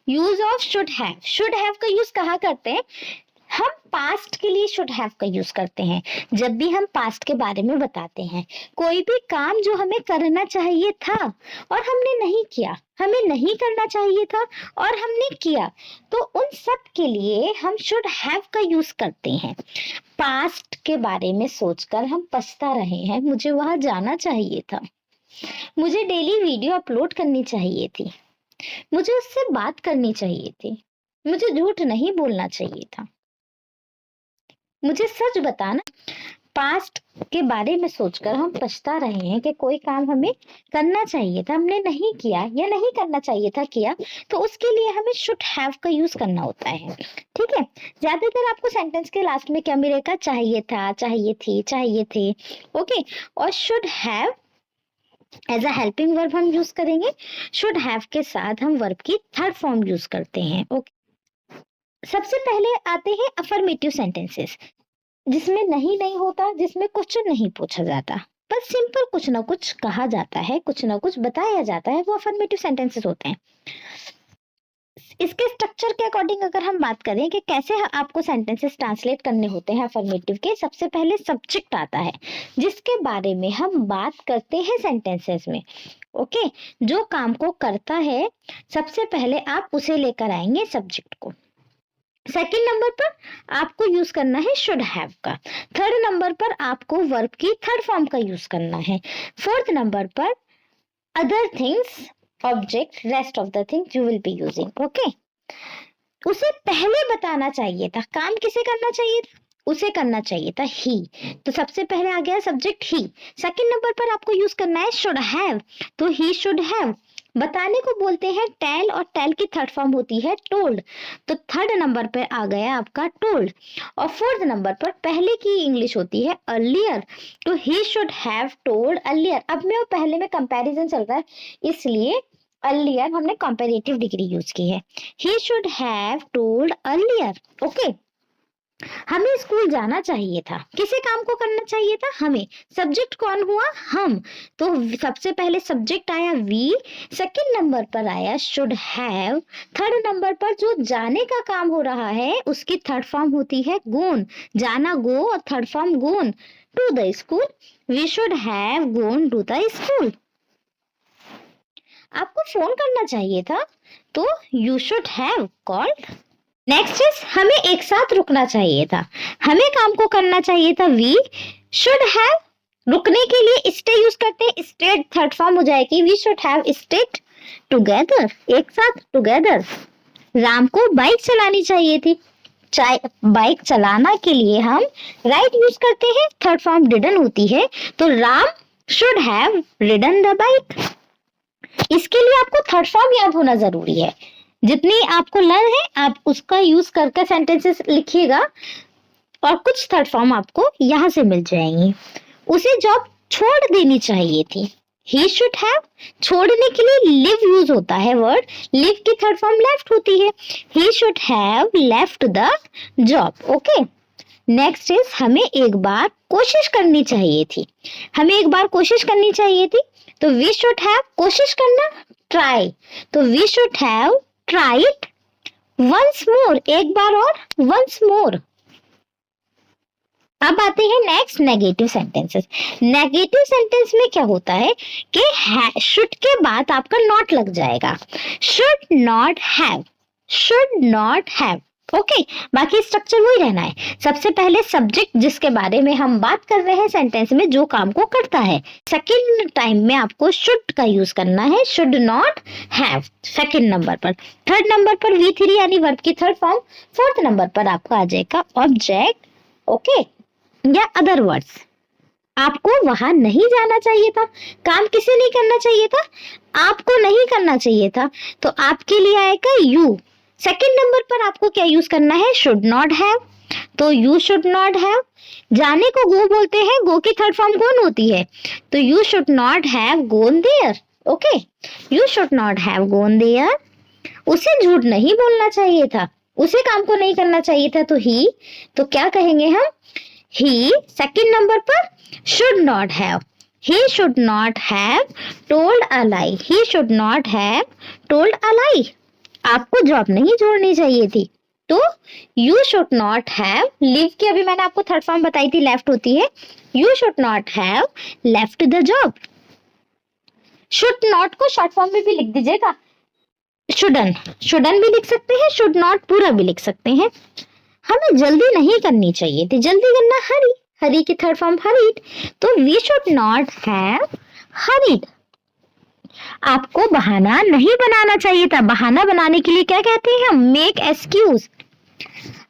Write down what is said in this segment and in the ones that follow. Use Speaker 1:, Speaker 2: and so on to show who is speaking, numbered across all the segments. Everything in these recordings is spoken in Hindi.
Speaker 1: यूज ऑफ शुड हैव का यूज कहाँ करते हैं? हम पास्ट के लिए शुड हैव का यूज करते हैं जब भी हम पास्ट के बारे में बताते हैं। कोई भी काम जो हमें करना चाहिए था और हमने नहीं किया, हमें नहीं करना चाहिए था और हमने किया, तो उन सब के लिए हम शुड हैव का यूज करते हैं। पास्ट के बारे में सोचकर हम पछता रहे हैं, मुझे वहां जाना चाहिए था, मुझे डेली वीडियो अपलोड करनी चाहिए थी, मुझे उससे बात करनी चाहिए थी, मुझे झूठ नहीं बोलना चाहिए था, मुझे सच बताना। पास्ट के बारे में सोचकर हम पछता रहे हैं कि कोई काम हमें करना चाहिए था, हमने नहीं किया, या नहीं करना चाहिए था किया, तो उसके लिए हमें शुड हैव का यूज करना होता है। ठीक है, ज्यादातर आपको सेंटेंस के लास्ट में क्या मिलेगा? चाहिए था, चाहिए थी, चाहिए थे। ओके, और should have as a helping verb हम यूज करेंगे। शुड हैव के साथ हम वर्ब की थर्ड फॉर्म यूज करते हैं। ओके, सबसे पहले आते हैं अफर्मेटिव सेंटेंसेस, जिसमें नहीं होता, जिसमें क्वेश्चन नहीं पूछा जाता, बस सिंपल कुछ ना कुछ कहा जाता है, कुछ ना कुछ बताया जाता है, वो अफर्मेटिव सेंटेंसेस होते हैं। इसके स्ट्रक्चर के अकॉर्डिंग अगर हम बात करें कि कैसे आपको सेंटेंसेस ट्रांसलेट करने होते हैं अफर्मेटिव के, सबसे पहले सब्जेक्ट आता है जिसके बारे में हम बात करते हैं सेंटेंसेस में। ओके, जो काम को करता है सबसे पहले आप उसे लेकर आएंगे, सब्जेक्ट को। सेकंड नंबर पर आपको यूज करना है शुड हैव का। थर्ड नंबर पर आपको वर्ब की थर्ड फॉर्म का यूज करना है। फोर्थ नंबर पर other things, object, rest of the things you will be using. Okay, उसे पहले बताना चाहिए था, काम किसे करना चाहिए था? उसे करना चाहिए था ही, तो सबसे पहले आ गया सब्जेक्ट ही। सेकंड नंबर पर आपको यूज करना है शुड हैव, तो ही शुड हैव। बताने को बोलते हैं टेल, और टेल की थर्ड फॉर्म होती है टोल्ड, तो थर्ड नंबर पर आ गया आपका टोल्ड। और फोर्थ नंबर पर पहले की इंग्लिश होती है अर्लियर, तो ही शुड हैव टोल्ड अर्लियर। अब में और पहले में कंपैरिजन चल रहा है, इसलिए अर्लियर हमने कंपैरेटिव डिग्री यूज की है। ही should have told earlier. Okay, हमें स्कूल जाना चाहिए था, किसे काम को करना चाहिए था? हमें। सब्जेक्ट कौन हुआ? हम, तो सबसे पहले सब्जेक्ट आया वी, सेकंड नंबर पर आया शुड हैव, थर्ड नंबर पर जो जाने का काम हो रहा है उसकी थर्ड फॉर्म होती है गोन, जाना गो, और third form gone to the school. We should have gone to the school. आपको फोन करना चाहिए था, तो you should have called. Next is हमें एक साथ रुकना चाहिए था, हमें काम को करना चाहिए था, वी शुड हैव। रुकने के लिए स्टे यूज करते हैं, स्टेड थर्ड फॉर्म हो जाएगी, we should have stayed together, एक साथ, टुगेदर। राम को बाइक चलानी चाहिए थी, बाइक चलाना के लिए हम राइड यूज करते हैं, थर्ड फॉर्म डिडन होती है, तो Ram should have ridden the bike. इसके लिए आपको थर्ड फॉर्म याद होना जरूरी है, जितनी आपको लर्न है आप उसका यूज करके सेंटेंसेस लिखिएगा, और कुछ थर्ड फॉर्म आपको यहाँ से मिल जाएंगी। उसे जॉब छोड़ देनी चाहिए थी, ही शुड हैव। छोड़ने के लिए लिव यूज होता है वर्ड, लिव की थर्ड फॉर्म लेफ्ट होती है, ही should have left the job. Okay, next is हमें एक बार कोशिश करनी चाहिए थी, हमें एक बार कोशिश करनी चाहिए थी, तो वी शुड हैव, कोशिश करना ट्राई, तो we should have tried once more, एक बार और, वंस मोर। अब आते हैं next negative sentences. Negative sentence में क्या होता है कि शुड के बाद आपका नॉट लग जाएगा, should not have, should not have. Okay, बाकी स्ट्रक्चर वही रहना है। सबसे पहले सब्जेक्ट जिसके बारे में हम बात कर रहे हैं सेंटेंस में, जो काम को करता है। सेकंड टाइम में आपको शुड का यूज करना है, should not have second number पर। थर्ड नंबर पर V3 यानी वर्ब की थर्ड फॉर्म। फोर्थ नंबर पर आपका आ जाएगा ऑब्जेक्ट, ओके, या अदर वर्ड्स। आपको वहां नहीं जाना चाहिए था, काम किसे नहीं करना चाहिए था? आपको नहीं करना चाहिए था, तो आपके लिए आएगा यू। सेकंड नंबर पर आपको क्या यूज करना है? शुड नॉट हैव, तो यू शुड नॉट हैव। जाने को गो बोलते हैं, गो की थर्ड फॉर्म कौन होती है? तो you should not have gone there. Okay, you should not have gone there. उसे झूठ नहीं बोलना चाहिए था, उसे काम को नहीं करना चाहिए था, तो ही, तो क्या कहेंगे हम? ही। सेकंड नंबर पर should not have, he should not have told a lie, he should not have told a lie। आपको जॉब नहीं छोड़नी चाहिए थी। तो you should not have, leave की अभी मैंने आपको थर्ड फॉर्म बताई थी, लेफ्ट होती है। You should not have left the job. Should not को शॉर्ट फॉर्म में भी लिख दीजिएगा, शुडन, शुडन भी लिख सकते हैं, शुड नॉट पूरा भी लिख सकते हैं। हमें जल्दी नहीं करनी चाहिए थी, जल्दी करना हरी, हरी की थर्ड फॉर्म हरीड। तो we should not have hurried. आपको बहाना नहीं बनाना चाहिए था। बहाना बनाने के लिए क्या कहते हैं हम? Make excuse.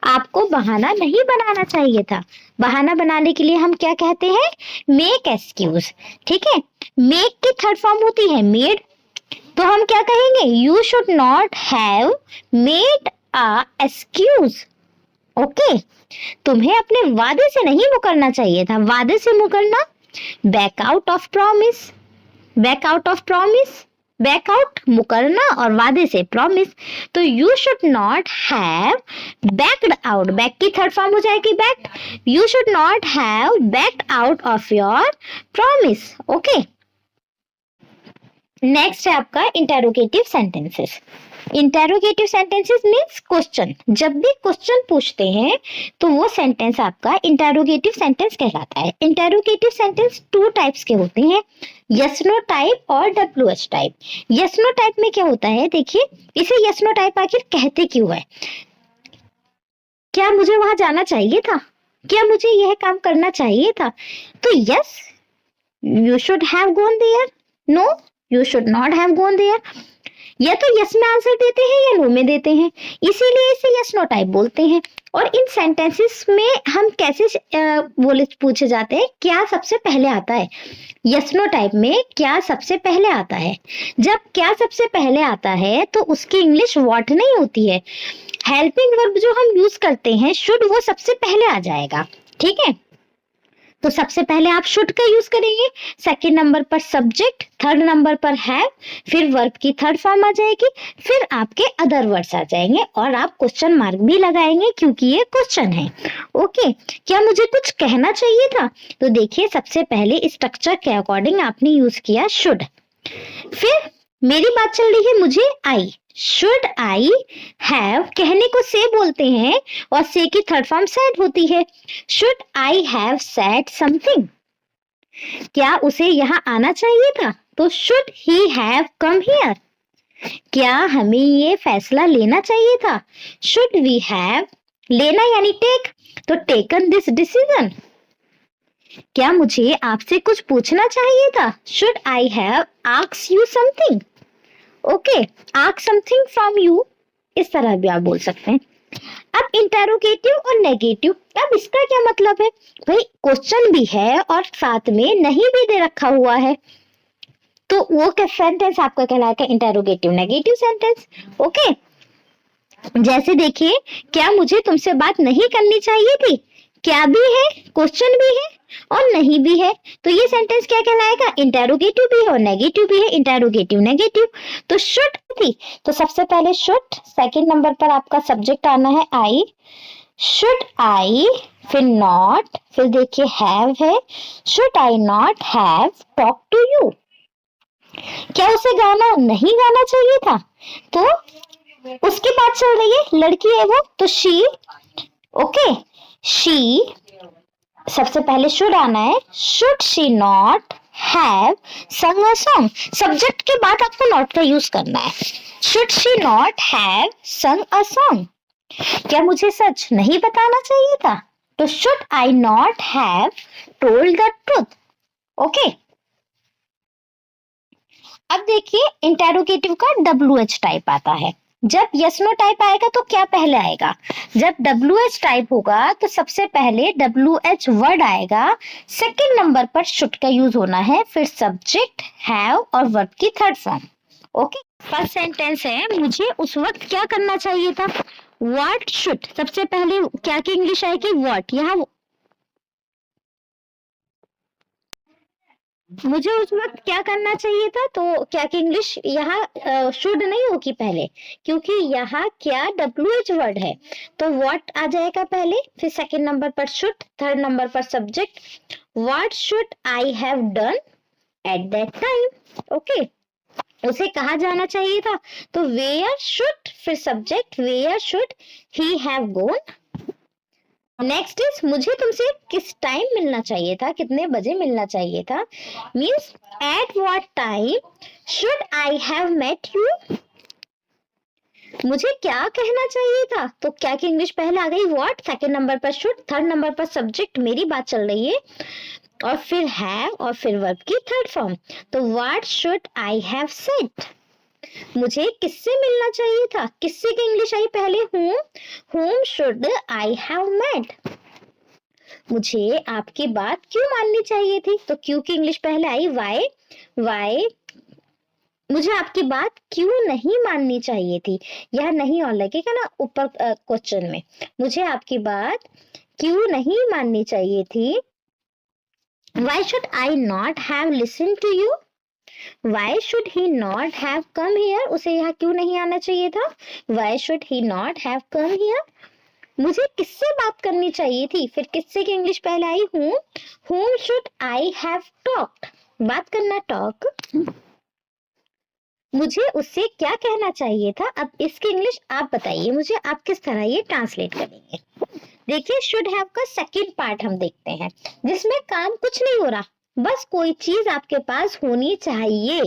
Speaker 1: आपको बहाना नहीं बनाना चाहिए था। बहाना बनाने के लिए हम क्या कहते हैं? Make excuse. ठीक है, मेक की थर्ड फॉर्म होती है मेड, तो हम क्या कहेंगे? You should not have made a excuse. Okay, तुम्हें अपने वादे से नहीं मुकरना चाहिए था। वादे से मुकरना, back out of promise, back out of promise, back out मुकरना और वादे से प्रॉमिस। तो you should not have backed out, back की थर्ड फॉर्म हो जाएगी backed. You should not have backed out of your promise. Okay, next है आपका interrogative sentences. Interrogative sentences means question. जब भी क्वेश्चन पूछते हैं तो वो सेंटेंस आपका इंटेरोगेटिव सेंटेंस कहलाता है। इंटेरोगेटिव सेंटेंस टू टाइप्स के होते हैं, यस नो टाइप और WH type. Yes no type में क्या होता है, देखिए इसे यस नो टाइप आखिर कहते क्यों है? क्या मुझे वहां जाना चाहिए था? क्या मुझे यह काम करना चाहिए था? तो yes, you should have gone there, no you should not have gone there. या तो यस में आंसर देते हैं या नो में देते हैं, इसीलिए इसे यस नो टाइप बोलते हैं। और इन सेंटेंसेस में हम कैसे बोले पूछे जाते हैं, क्या सबसे पहले आता है? यस नो टाइप में क्या सबसे पहले आता है? जब क्या सबसे पहले आता है तो उसकी इंग्लिश व्हाट नहीं होती है। हेल्पिंग वर्ब जो हम यूज करते हैं शुड, वो सबसे पहले आ जाएगा। ठीक है, तो सबसे पहले आप शुड का यूज करेंगे, सेकंड नंबर पर सब्जेक्ट, थर्ड नंबर पर हैव, फिर वर्ब की थर्ड फॉर्म आ जाएगी, फिर आपके अदर वर्ड्स आ जाएंगे और आप क्वेश्चन मार्क भी लगाएंगे क्योंकि ये क्वेश्चन है। ओके, क्या मुझे कुछ कहना चाहिए था? तो देखिए सबसे पहले स्ट्रक्चर के अकॉर्डिंग आपने यूज किया शुड। फिर मेरी बात चल रही है मुझे आई, शुड आई हैव कहने को से बोलते हैं और से की थर्ड फॉर्म सेड होती है। Should I have said something, क्या उसे यहाँ आना चाहिए था? तो should he have come here. क्या हमें ये फैसला लेना चाहिए था? शुड वी हैव, लेना यानी टेक, तो टेकन दिस डिसीजन। क्या मुझे आपसे कुछ पूछना चाहिए था? Should I have asked you something. Okay, ask something from you, इस तरह भी आप बोल सकते हैं। अब इंटेरोगेटिव और नेगेटिव, अब इसका क्या मतलब है? भाई क्वेश्चन भी है और साथ में नहीं भी दे रखा हुआ है, तो वो क्या सेंटेंस आपका कहलाएगा? Interrogative negative sentence. ओके, जैसे देखिए, क्या मुझे तुमसे बात नहीं करनी चाहिए थी? क्या भी है, क्वेश्चन भी है और नहीं भी है, तो ये सेंटेंस क्या कहलाएगा? इंटेरोगेटिव भी है और नेगेटिव भी है, इंटेरोगेटिव नेगेटिव। तो शुड थी, तो सबसे पहले शुड, सेकंड नंबर पर आपका सब्जेक्ट आना है आई, शुड आई, फिर नॉट, फिर देखिए हैव है, should I not have talk to you. क्या उसे गाना नहीं गाना चाहिए था? तो उसकी बात चल रही है, लड़की है वो, तो शी। ओके, शी, सबसे पहले शुड आना है, शुड शी नॉट हैव संग अ सॉन्ग। सब्जेक्ट के बाद आपको नॉट का यूज करना है। शुड शी नॉट हैव संग अ सॉन्ग, क्या मुझे सच नहीं बताना चाहिए था? तो should I not have told the truth. Okay, अब देखिए इंटेरोगेटिव का WH टाइप आता है। जब यस नो टाइप आएगा तो क्या पहले आएगा? जब WH टाइप होगा तो सबसे पहले WH वर्ड आएगा, सेकंड नंबर पर शुड का यूज होना है, फिर सब्जेक्ट, हैव और वर्ब की third form. Okay, first sentence है, मुझे उस वक्त क्या करना चाहिए था? व्हाट शुड, सबसे पहले क्या की इंग्लिश आएगी? व्हाट। यहाँ मुझे उस वक्त क्या करना चाहिए था, तो क्या की इंग्लिश यहाँ शुड नहीं होगी पहले, क्योंकि यहाँ क्या WH वर्ड है, तो व्हाट आ जाएगा पहले, फिर सेकंड नंबर पर शुड, थर्ड नंबर पर subject. What should I have done at that time. Okay, उसे कहाँ जाना चाहिए था, तो वेयर शुड, फिर subject where should he have gone. Next is मुझे तुमसे किस टाइम मिलना चाहिए था, कितने बजे मिलना चाहिए था, means at what time should I have met you. मुझे क्या कहना चाहिए था, तो क्या की इंग्लिश पहले आ गई व्हाट, सेकंड नंबर पर शुड, थर्ड नंबर पर सब्जेक्ट, मेरी बात चल रही है, और फिर हैव और फिर वर्ब की थर्ड फॉर्म, तो what should I have said. मुझे किससे मिलना चाहिए था, किससे की इंग्लिश आई पहले, whom should I have met. मुझे आपकी बात क्यों माननी चाहिए थी, तो क्यों की इंग्लिश पहले आई वाई। मुझे आपकी बात क्यों नहीं माननी चाहिए थी, यह नहीं और लगेगा ना ऊपर क्वेश्चन में, मुझे आपकी बात क्यों नहीं माननी चाहिए थी। Why should I not have listen to you, why should he not have come here, उसे यहाँ क्यों नहीं आना चाहिए था, why should he not have come here. मुझे किससे बात करनी चाहिए थी, फिर किससे की इंग्लिश पहले आई whom should I have talked, बात करना टॉक। मुझे उससे क्या कहना चाहिए था, अब इसकी इंग्लिश आप बताइए मुझे, आप किस तरह ये ट्रांसलेट करेंगे। देखिए शुड हैव का सेकंड पार्ट हम देखते हैं, जिसमें काम कुछ नहीं हो रहा, बस कोई चीज आपके पास होनी चाहिए,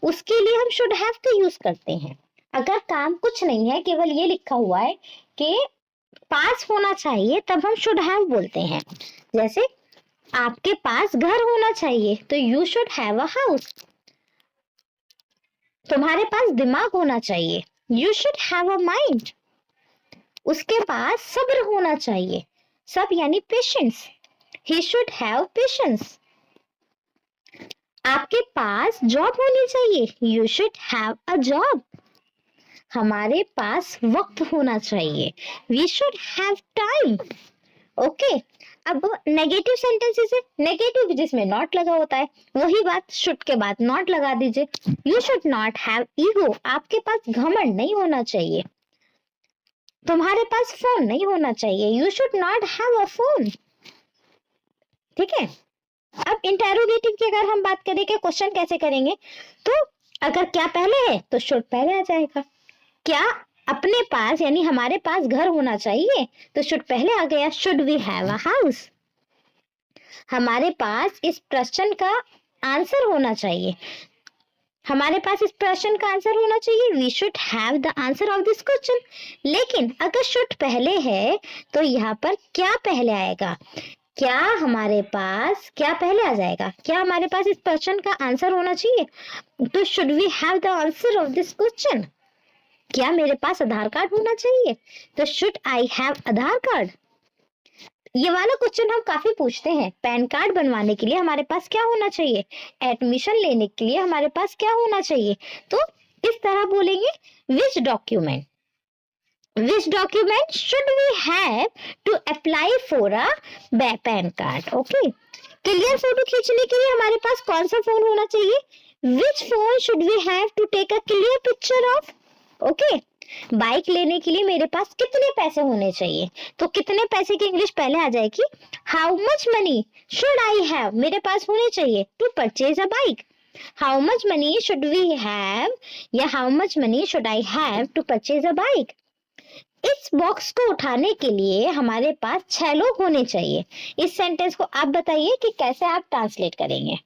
Speaker 1: उसके लिए हम शुड हैव का यूज करते हैं। अगर काम कुछ नहीं है, केवल ये लिखा हुआ है कि पास होना चाहिए, तब हम शुड हैव बोलते हैं। जैसे आपके पास घर होना चाहिए, तो you should have a house. तुम्हारे पास दिमाग होना चाहिए, you should have a mind. उसके पास सब्र होना चाहिए, सब यानी patience, he should have patience. आपके पास जॉब होनी चाहिए, you should have a job. हमारे पास वक्त होना चाहिए, we should have time. Okay, अब नेगेटिव सेंटेंसेस है, नेगेटिव जिसमें नॉट लगा होता है, वही बात शुड के बाद नॉट लगा दीजिए। You should not have ego, आपके पास घमंड नहीं होना चाहिए। तुम्हारे पास फोन नहीं होना चाहिए, you should not have a phone. ठीक है, अब इंटेरोगेटिव की अगर हम बात करें कि क्वेश्चन कैसे करेंगे, तो अगर क्या पहले है तो शुड पहले आ जाएगा। क्या अपने पास यानी हमारे पास घर होना चाहिए, तो शुड पहले आ गया, should we have a house. हमारे पास इस प्रश्न का आंसर होना चाहिए, हमारे पास इस प्रश्न का आंसर होना चाहिए, we should have the answer of this question. लेकिन अगर शुड पहले है तो यहाँ पर क्या पहले आएगा, क्या हमारे पास क्या पहले आ जाएगा, क्या हमारे पास इस प्रश्न का आंसर होना चाहिए, तो should we have the answer of this question. क्या मेरे पास आधार कार्ड होना चाहिए, तो should I have Aadhaar card. ये वाला क्वेश्चन हम काफी पूछते हैं, पैन कार्ड बनवाने के लिए हमारे पास क्या होना चाहिए, एडमिशन लेने के लिए हमारे पास क्या होना चाहिए, तो इस तरह बोलेंगे which document, which document should we have to apply for a PAN card. Okay, clear photo खींचने के लिए हमारे पास कौन सा फोन होना चाहिए, which phone should we have to take a clear picture of। Okay, bike लेने के लिए मेरे पास कितने पैसे होने चाहिए, तो कितने पैसे की इंग्लिश पहले आ जाएगी, how much money should I have, मेरे पास होने चाहिए to purchase a bike. How much money should we have या how much money should I have to purchase a bike. इस बॉक्स को उठाने के लिए हमारे पास 6 लोग होने चाहिए। इस सेंटेंस को आप बताइए कि कैसे आप ट्रांसलेट करेंगे।